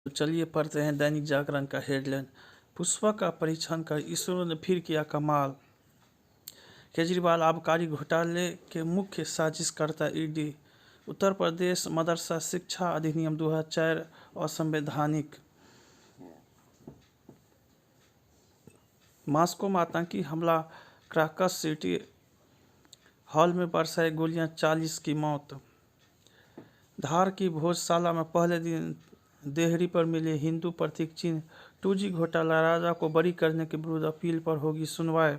तो चलिए पढ़ते हैं दैनिक जागरण का हेडलाइन। पुष्पा का परीक्षण कर इसरो ने फिर किया कमाल। केजरीवाल आबकारी घोटाले के मुख्य साजिशकर्ता ईडी। उत्तर प्रदेश मदरसा शिक्षा अधिनियम 2004 असंवैधानिक। मॉस्को में आतंकी हमला, क्राकस सिटी हॉल में बरसाई गोलियां, 40 की मौत। धार की भोजशाला में पहले दिन देहरी पर मिले हिंदू प्रतीक चिन्ह। 2G घोटाला, राजा को बरी करने के विरुद्ध अपील पर होगी सुनवाई।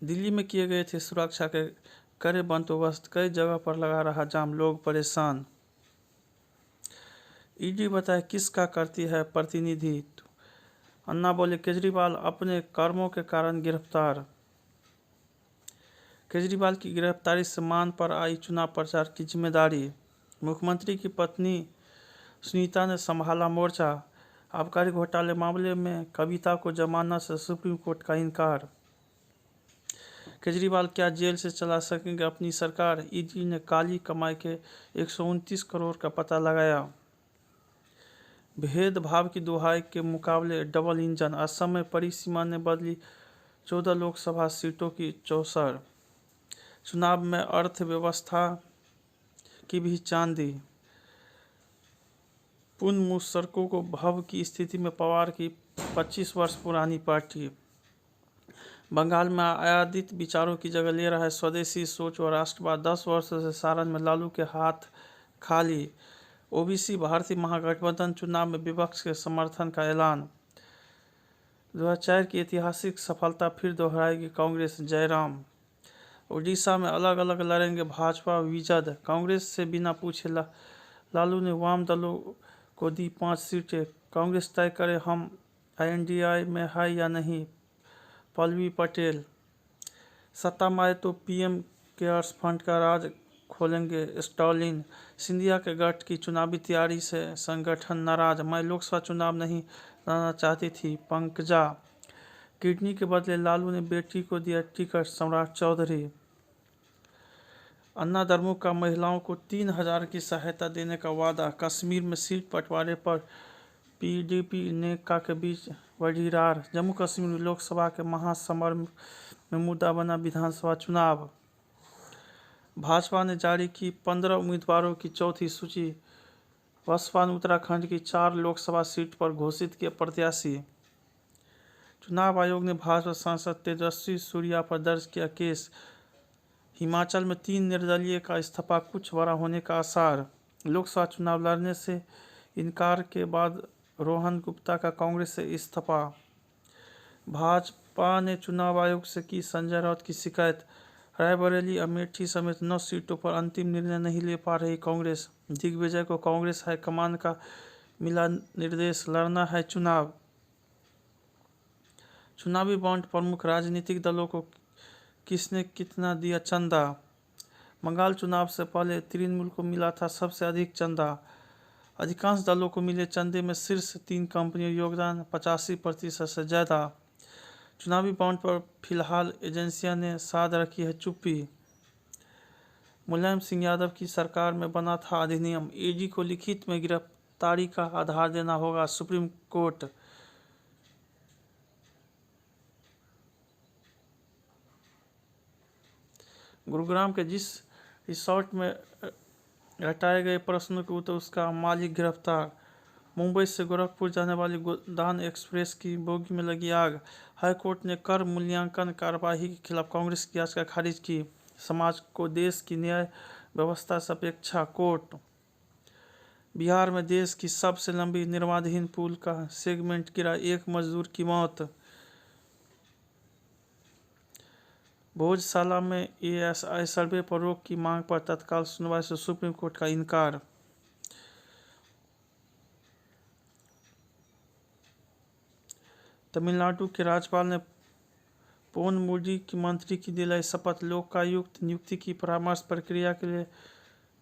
दिल्ली में किए गए थे सुरक्षा के कड़े बंदोबस्त, कई जगह पर लगा रहा जाम, लोग परेशान। ईडी बताए किसका करती है प्रतिनिधित्व। अन्ना बोले केजरीवाल अपने कर्मों के कारण गिरफ्तार। केजरीवाल की गिरफ्तारी से मान पर आई चुनाव प्रचार की जिम्मेदारी। मुख्यमंत्री की पत्नी सुनीता ने संभाला मोर्चा। आबकारी घोटाले मामले में कविता को जमानत से सुप्रीम कोर्ट का इनकार। केजरीवाल क्या जेल से चला सकेंगे अपनी सरकार। ईडी ने काली कमाई के 129 करोड़ का पता लगाया। भेदभाव की दुहाई के मुकाबले डबल इंजन, असम में परिसीमा ने बदली 14 लोकसभा सीटों की चौसर। चुनाव में अर्थव्यवस्था की भी चांदी। पुन मुशर्रफ को भव की स्थिति में पवार की 25 वर्ष पुरानी पार्टी। बंगाल में आयातित विचारों की जगह ले रहा है स्वदेशी सोच और राष्ट्रवाद। 10 वर्षों से सारण में लालू के हाथ खाली। ओबीसी भारतीय महागठबंधन चुनाव में विपक्ष के समर्थन का ऐलान। 2004 की ऐतिहासिक सफलता फिर दोहराएगी कांग्रेस, जयराम। उड़ीसा में अलग अलग लड़ेंगे भाजपा विजद। कांग्रेस से बिना पूछे लालू ने वाम दलों को दी 5 सीटें। कांग्रेस तय करे हम INDI में है या नहीं, पल्लवी पटेल। सत्ता में आए तो PM केयर्स फंड का राज खोलेंगे, स्टालिन। सिंधिया के गठ की चुनावी तैयारी से संगठन नाराज। मैं लोकसभा चुनाव नहीं लड़ना चाहती थी, पंकजा। किडनी के बदले लालू ने बेटी को दिया टिकट, सम्राट चौधरी। अन्ना द्रमुक का महिलाओं को 3000 की सहायता देने का वादा। कश्मीर में सीट बंटवारे पर PDP नेका के बीच बढ़ी रार। जम्मू कश्मीर में लोकसभा के महासमर में मुद्दा बना विधानसभा चुनाव। भाजपा ने जारी की 15 उम्मीदवारों की चौथी सूची। बसपा ने उत्तराखंड की 4 लोकसभा सीट पर घोषित किए प्रत्याशी। चुनाव आयोग ने भाजपा सांसद तेजस्वी सूर्या पर दर्ज किया केस। हिमाचल में 3 निर्दलीय का इस्तीफा, कुछ बड़ा होने का आसार। लोकसभा चुनाव लड़ने से इनकार के बाद रोहन गुप्ता का कांग्रेस से इस्तीफा। भाजपा ने चुनाव आयोग से की संजय राउत की शिकायत। रायबरेली, अमेठी समेत 9 सीटों पर अंतिम निर्णय नहीं ले पा रही कांग्रेस। दिग्विजय को कांग्रेस हाईकमान का मिला निर्देश, लड़ना है चुनाव। चुनावी बॉन्ड प्रमुख राजनीतिक दलों को किसने कितना दिया चंदा। बंगाल चुनाव से पहले तृणमूल को मिला था सबसे अधिक चंदा। अधिकांश दलों को मिले चंदे में शीर्ष 3 कंपनियों योगदान 85% से ज़्यादा। चुनावी बॉन्ड पर फिलहाल एजेंसियां ने साध रखी है चुप्पी। मुलायम सिंह यादव की सरकार में बना था अधिनियम। ईडी को लिखित में गिरफ्तारी का आधार देना होगा, सुप्रीम कोर्ट। गुरुग्राम के जिस रिसोर्ट में रटाए गए प्रश्नों के उत्तर उसका मालिक गिरफ्तार। मुंबई से गोरखपुर जाने वाली गोदान एक्सप्रेस की बोगी में लगी आग। हाईकोर्ट ने कर मूल्यांकन कार्यवाही के खिलाफ कांग्रेस की याचिका खारिज की। समाज को देश की न्याय व्यवस्था से अपेक्षा, कोर्ट। बिहार में देश की सबसे लंबी निर्माणाधीन पुल का सेगमेंट गिरा, 1 मजदूर की मौत। भोजशाला में ASI सर्वे पर रोक की मांग पर तत्काल सुनवाई से सुप्रीम कोर्ट का इनकार। तमिलनाडु के राज्यपाल ने पोनमुडी की मंत्री की दिलाई शपथ। लोकायुक्त नियुक्ति की परामर्श प्रक्रिया के लिए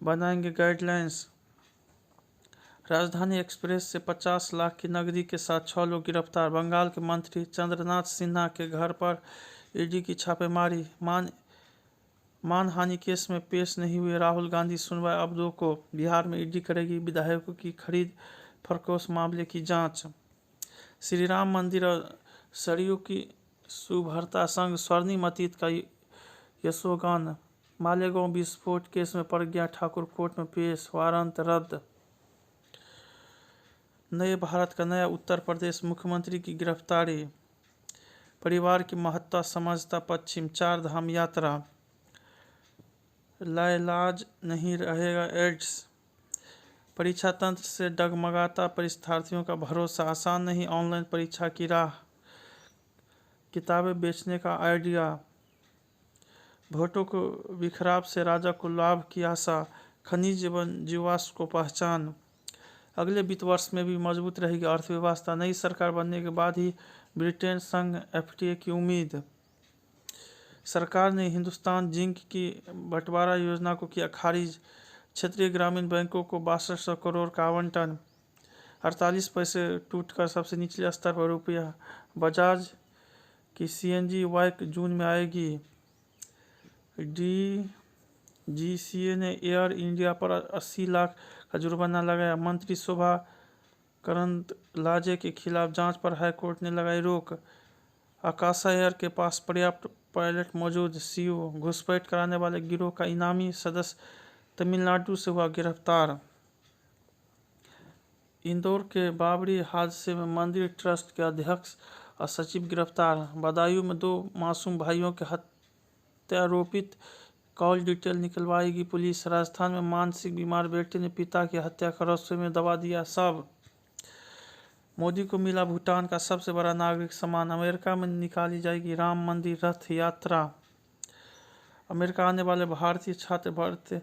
बनाएंगे गाइडलाइंस। राजधानी एक्सप्रेस से 50 लाख की नकदी के साथ 6 लोग गिरफ्तार। बंगाल के मंत्री चंद्रनाथ सिन्हा के घर पर ईडी की छापेमारी। मानहानि केस में पेश नहीं हुए राहुल गांधी, सुनवाई अब 2 को। बिहार में ईडी करेगी विधायकों की खरीद फरकोस मामले की जांच। श्री राम मंदिर और सरयू की शुभ्रता संग स्वर्णिम अतीत का यशोगान। मालेगांव विस्फोट केस में प्रज्ञा ठाकुर कोर्ट में पेश, वारंट रद्द। नए भारत का नया उत्तर प्रदेश, मुख्यमंत्री की गिरफ्तारी। परिवार की महत्ता समझता पश्चिम, चार धाम यात्रा। लाइलाज नहीं रहेगा एड्स। परीक्षा तंत्र से डगमगाता परीक्षार्थियों का भरोसा, आसान नहीं ऑनलाइन परीक्षा की राह। किताबें बेचने का आइडिया। वोटों को बिखराव से राजा को लाभ की आशा। खनिज एवं जीवाश्म को पहचान। अगले वित्त वर्ष में भी मजबूत रहेगी अर्थव्यवस्था। नई सरकार बनने के बाद ही ब्रिटेन संग एफटीए की उम्मीद। सरकार ने हिंदुस्तान जिंक की बंटवारा योजना को किया खारिज। क्षेत्रीय ग्रामीण बैंकों को 6200 करोड़ का आवंटन। 48 पैसे टूटकर सबसे निचले स्तर पर रुपया। बजाज की सीएनजी बाइक जून में आएगी। डीजीसीए ने एयर इंडिया पर 80 लाख का जुर्माना लगाया। मंत्री शोभा करंदलाजे के खिलाफ जांच पर हाईकोर्ट ने लगाई रोक। आकाशा एयर के पास पर्याप्त पायलट मौजूद, सीओ। घुसपैठ कराने वाले गिरोह का इनामी सदस्य तमिलनाडु से हुआ गिरफ्तार। इंदौर के बाबरी हादसे में मंदिर ट्रस्ट के अध्यक्ष और सचिव गिरफ्तार। बदायूं में 2 मासूम भाइयों के हत्यारोपित कॉल डिटेल निकलवाएगी पुलिस। राजस्थान में मानसिक बीमार बेटे ने पिता की हत्या कर रसोई में दबा दिया शव। मोदी को मिला भूटान का सबसे बड़ा नागरिक सम्मान। अमेरिका में निकाली जाएगी राम मंदिर रथ यात्रा। अमेरिका आने वाले भारतीय छात्र बरते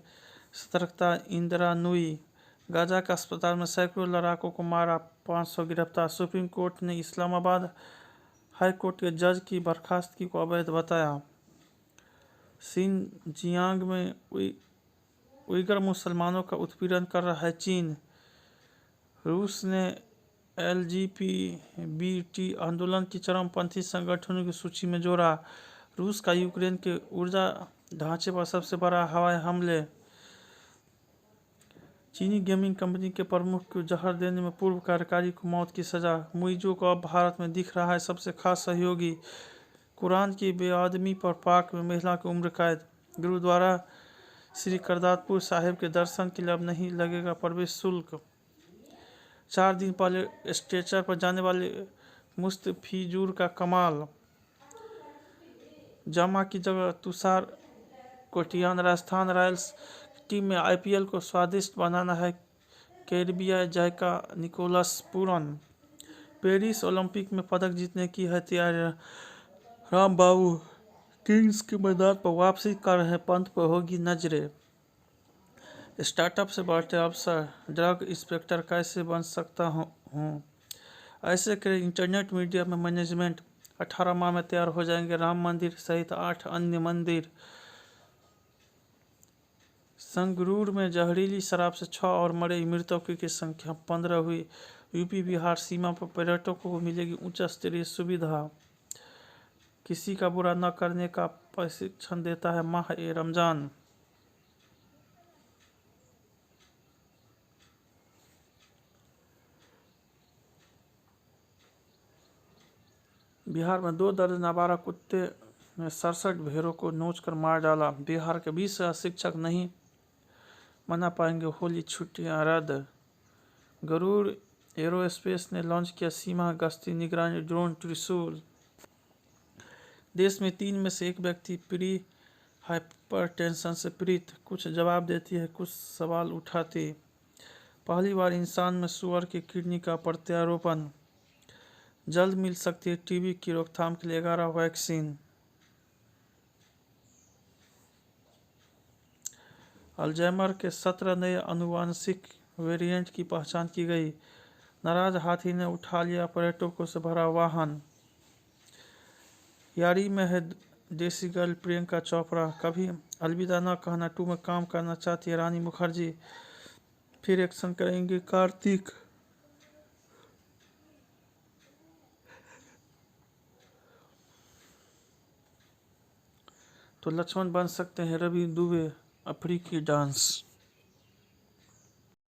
सतर्कता, इंदिरा नुई। गाजा के अस्पताल में सैकड़ों लड़ाकों को मारा, 500 गिरफ्तार। सुप्रीम कोर्ट ने इस्लामाबाद हाई कोर्ट के जज की बर्खास्तगी को अवैध बताया। शिनजियांग में उइगर मुसलमानों का उत्पीड़न कर रहा है चीन। रूस ने एलजीबीटी आंदोलन की चरमपंथी संगठनों की सूची में जोड़ा। रूस का यूक्रेन के ऊर्जा ढांचे पर सबसे बड़ा हवाई हमले। चीनी गेमिंग कंपनी के प्रमुख को जहर देने में पूर्व कार्यकारी को मौत की सजा। मुइजो को अब भारत में दिख रहा है सबसे खास सहयोगी। कुरान की बेआदमी पर पाक में महिला की उम्र कैद। गुरुद्वारा श्री करतारपुर साहिब के दर्शन के लिए अब नहीं लगेगा प्रवेश शुल्क। 4 दिन पहले स्ट्रेचर पर जाने वाले मुस्तफिजुर का कमाल। जमा की जगह तुषार कोटियान। राजस्थान रॉयल्स टीम में आईपीएल को स्वादिष्ट बनाना है कैरिबियाई जायका निकोलस पूरन। पेरिस ओलंपिक में पदक जीतने की है तैयारी। रामबाबू किंग्स के मैदान पर वापसी कर रहे पंत पर होगी नजरें। स्टार्टअप से बढ़ते अवसर। ड्रग इंस्पेक्टर कैसे बन सकता हूँ, ऐसे करें इंटरनेट मीडिया में मैनेजमेंट। 18 माह में तैयार हो जाएंगे राम मंदिर सहित 8 अन्य मंदिर। संगरूर में जहरीली शराब से 6 और मरे, मृतकों की संख्या 15 हुई। यूपी बिहार सीमा पर पर्यटकों को मिलेगी उच्च स्तरीय सुविधा। किसी का बुरा न करने का प्रशिक्षण देता है माह-ए-रमजान। बिहार में 2 दर्जन आवारा कुत्ते ने 67 भेड़ों को नोचकर मार डाला। बिहार के 20 शिक्षक नहीं मना पाएंगे होली, छुट्टियां रद्द। गरुड़ एरोस्पेस ने लॉन्च किया सीमा गश्ती निगरानी ड्रोन त्रिशूल। देश में 3 में से 1 व्यक्ति प्री हाइपरटेंशन से पीड़ित। कुछ जवाब देती है, कुछ सवाल उठाती। पहली बार इंसान में सुअर की किडनी का प्रत्यारोपण। जल्द मिल सकती है टीबी की रोकथाम के लिए 11 वैक्सीन। अल्जाइमर के 17 नए आनुवांशिक वेरिएंट की पहचान की गई। नाराज हाथी ने उठा लिया पर्यटकों से भरा वाहन। यारी में है देसी गर्ल प्रियंका चोपड़ा। कभी अलविदा न कहना 2 में काम करना चाहती है रानी मुखर्जी। फिर एक्शन करेंगे कार्तिक। तो लक्ष्मण बन सकते हैं रवि दुबे। अफ्रीकी डांस।